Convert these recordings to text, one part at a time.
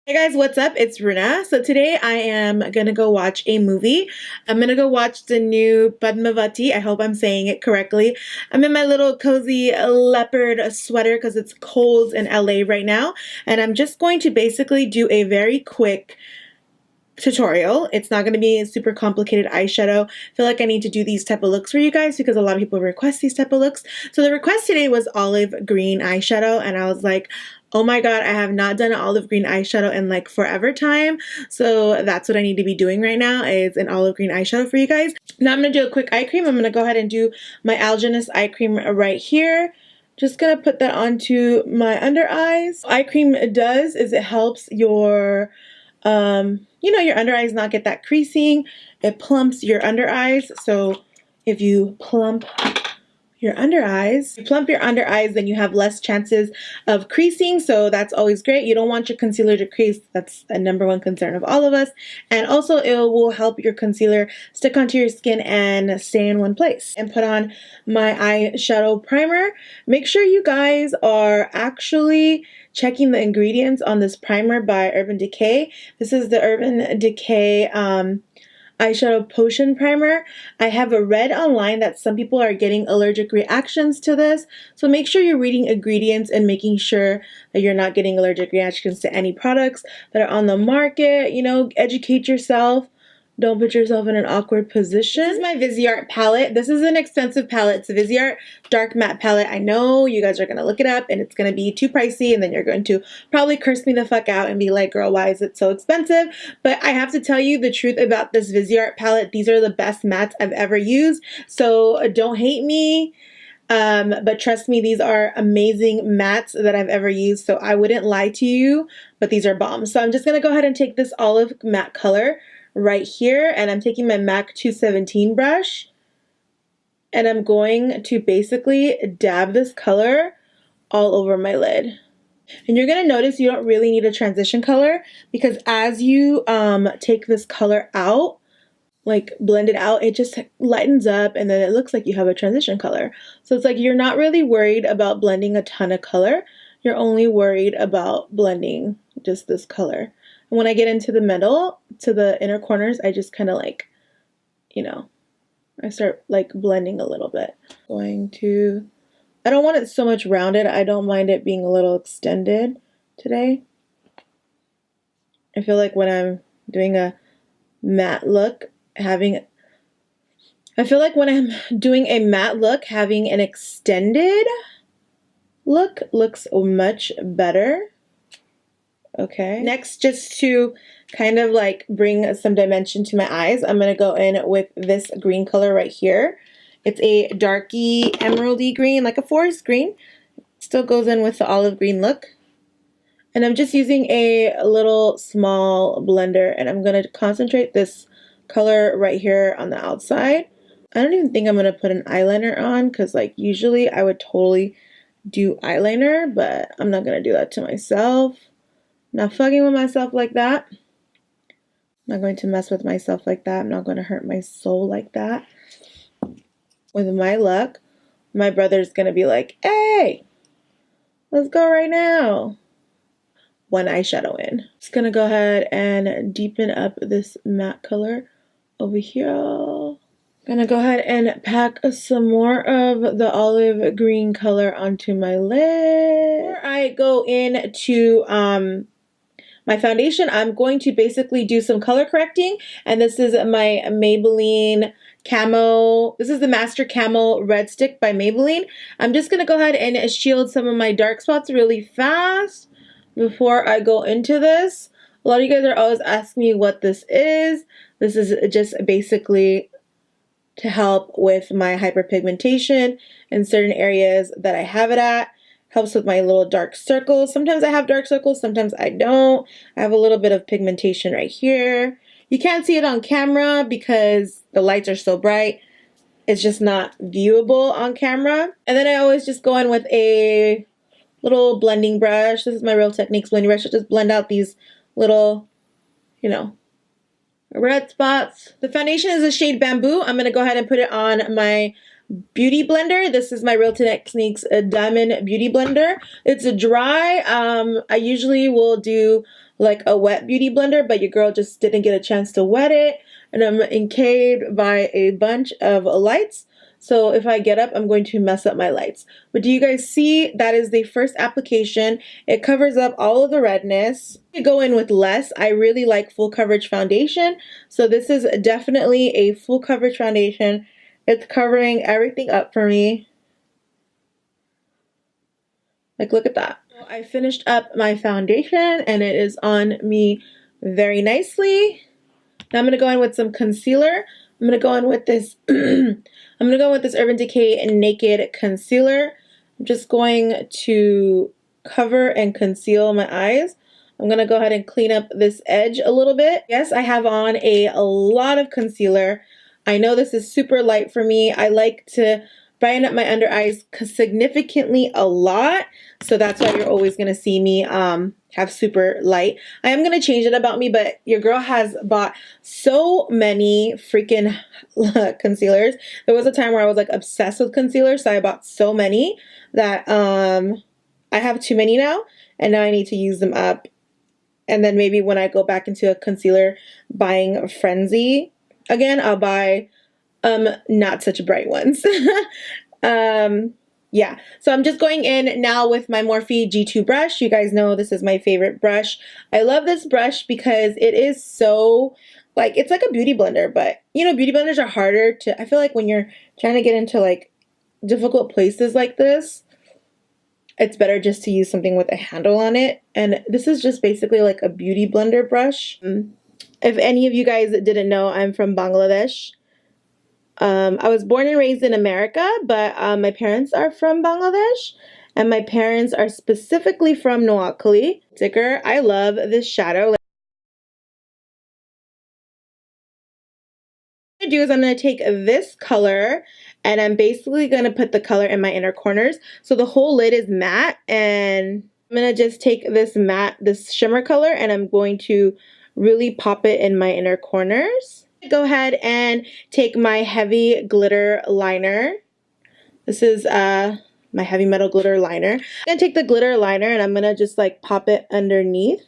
Hey guys, what's up? It's Runa. So today I am gonna go watch a movie. I'm gonna go watch the new Padmavati. I hope I'm saying it correctly. I'm in my little cozy leopard sweater because it's cold in LA right now. And I'm just going to basically do a very quick tutorial. It's not going to be a super complicated eyeshadow. I feel like I need to do these type of looks for you guys because a lot of people request these type of looks. So the request today was olive green eyeshadow, and I was like, oh my god, I have not done an olive green eyeshadow in like forever time. So that's what I need to be doing right now, is an olive green eyeshadow for you guys. Now I'm going to do a quick eye cream. I'm going to go ahead and do my Algenist eye cream right here. Just going to put that onto my under eyes. Eye cream does is it helps your your under eyes not get that creasing. It plumps your under eyes. So if you plump your under eyes, then you have less chances of creasing. So that's always great. You don't want your concealer to crease. That's a #1 concern of all of us. And also it will help your concealer stick onto your skin and stay in one place. And put on my eyeshadow primer. Make sure you guys are actually checking the ingredients on this primer by Urban Decay. This is the Urban Decay eyeshadow potion primer. I have read online that some people are getting allergic reactions to this, so make sure you're reading ingredients and making sure that you're not getting allergic reactions to any products that are on the market. Educate yourself. Don't put yourself in an awkward position. This is my Viseart palette. This is an expensive palette. It's a Viseart Dark Matte palette. I know you guys are going to look it up and it's going to be too pricey, and then you're going to probably curse me the fuck out and be like, girl, why is it so expensive? But I have to tell you the truth about this Viseart palette. These are the best mattes I've ever used. So don't hate me. But trust me, these are amazing mattes that I've ever used. So I wouldn't lie to you, but these are bombs. So I'm just going to go ahead and take this olive matte color right here, and I'm taking my MAC 217 brush, and I'm going to basically dab this color all over my lid. And you're going to notice you don't really need a transition color, because as you take this color out, like blend it out, it just lightens up and then it looks like you have a transition color. So it's like you're not really worried about blending a ton of color. You're only worried about blending just this color. And when I get into the middle, to the inner corners, I just kind of like, I start like blending a little bit. I don't want it so much rounded. I don't mind it being a little extended today. I feel like when I'm doing a matte look, having an extended look looks much better. Okay. Next, just to kind of like bring some dimension to my eyes, I'm going to go in with this green color right here. It's a darky emeraldy green, like a forest green. Still goes in with the olive green look. And I'm just using a little small blender, and I'm going to concentrate this color right here on the outside. I don't even think I'm going to put an eyeliner on, because like usually I would totally do eyeliner, but I'm not going to do that to myself. Not fucking with myself like that. I'm not going to mess with myself like that. I'm not going to hurt my soul like that. With my luck, my brother's going to be like, hey, let's go right now. One eyeshadow in. Just going to go ahead and deepen up this matte color over here. Gonna go ahead and pack some more of the olive green color onto my lid. Before I go into my foundation, I'm going to basically do some color correcting, and this is my Maybelline Camo. This is the Master Camo Red Stick by Maybelline. I'm just going to go ahead and shield some of my dark spots really fast before I go into this. A lot of you guys are always asking me what this is. This is just basically to help with my hyperpigmentation in certain areas that I have it at. Helps with my little dark circles. Sometimes I have dark circles, sometimes I don't. I have a little bit of pigmentation right here. You can't see it on camera because the lights are so bright. It's just not viewable on camera. And then I always just go in with a little blending brush. This is my Real Techniques blending brush. I just blend out these little, red spots. The foundation is a shade Bamboo. I'm going to go ahead and put it on my beauty blender. This is my Real Techniques Diamond Beauty Blender. It's a dry. I usually will do like a wet beauty blender, but your girl just didn't get a chance to wet it, and I'm encaged by a bunch of lights. So if I get up, I'm going to mess up my lights. But do you guys see? That is the first application. It covers up all of the redness. I go in with less. I really like full coverage foundation. So this is definitely a full coverage foundation. It's covering everything up for me. Like, look at that. So I finished up my foundation and it is on me very nicely. Now I'm going to go in with some concealer. I'm going to go in with this I'm going to go with this Urban Decay Naked Concealer. I'm just going to cover and conceal my eyes. I'm going to go ahead and clean up this edge a little bit. Yes, I have on a lot of concealer. I know this is super light for me. I like to brighten up my under eyes significantly a lot. So that's why you're always going to see me have super light. I am going to change it about me, but your girl has bought so many freaking concealers. There was a time where I was like obsessed with concealer, so I bought so many that I have too many now, and now I need to use them up. And then maybe when I go back into a concealer buying frenzy again, I'll buy not such bright ones. Yeah, so I'm just going in now with my Morphe G2 brush. You guys know this is my favorite brush. I love this brush because it is so, like, it's like a beauty blender, but, you know, beauty blenders are harder to, I feel like when you're trying to get into, like, difficult places like this, it's better just to use something with a handle on it. And this is just basically like a beauty blender brush. If any of you guys didn't know, I'm from Bangladesh. I was born and raised in America, but my parents are from Bangladesh, and my parents are specifically from Noakhali. Sticker. I love this shadow. What I'm going to do is I'm going to take this color, and I'm basically going to put the color in my inner corners. So the whole lid is matte, and I'm going to just take this matte, this shimmer color, and I'm going to really pop it in my inner corners. Go ahead and take my heavy glitter liner. This is my heavy metal glitter liner. I'm gonna take the glitter liner and I'm gonna just like pop it underneath,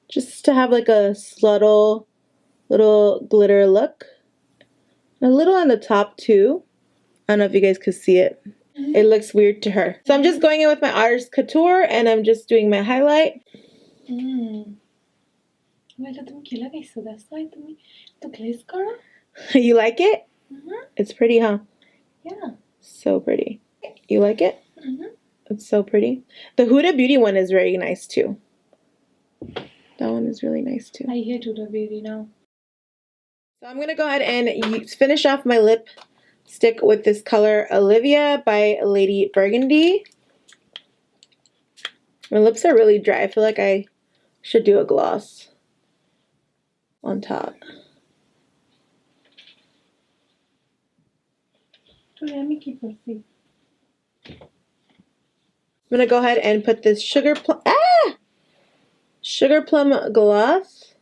just to have like a subtle little glitter look. And a little on the top too. I don't know if you guys could see it. It looks weird to her. So I'm just going in with my Artist Couture and I'm just doing my highlight. You like it? It's pretty, huh? Yeah. So pretty. You like it? It's so pretty. The Huda Beauty one is very nice too. That one is really nice too. I hate Huda Beauty now. So I'm going to go ahead and finish off my lipstick with this color Olivia by Lady Burgundy. My lips are really dry. I feel like I should do a gloss on top. I'm gonna go ahead and put this sugar plum gloss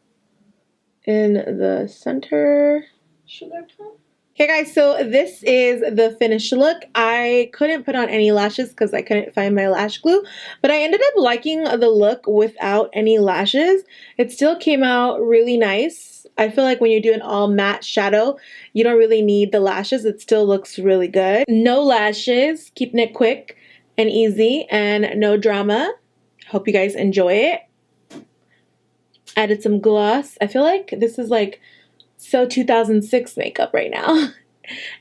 in the center. Sugar plum? Okay guys, so this is the finished look. I couldn't put on any lashes because I couldn't find my lash glue, but I ended up liking the look without any lashes. It still came out really nice. I feel like when you do an all matte shadow, you don't really need the lashes. It still looks really good. No lashes, keeping it quick and easy and no drama. Hope you guys enjoy it. Added some gloss. I feel like this is like so 2006 makeup right now.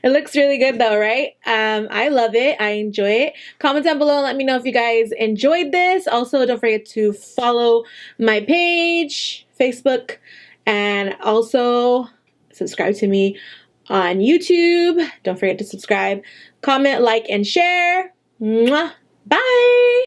It looks really good though, right? I love it. I enjoy it. Comment down below and let me know if you guys enjoyed this. Also, don't forget to follow my page, Facebook, and also subscribe to me on YouTube. Don't forget to subscribe, comment, like, and share. Mwah. Bye!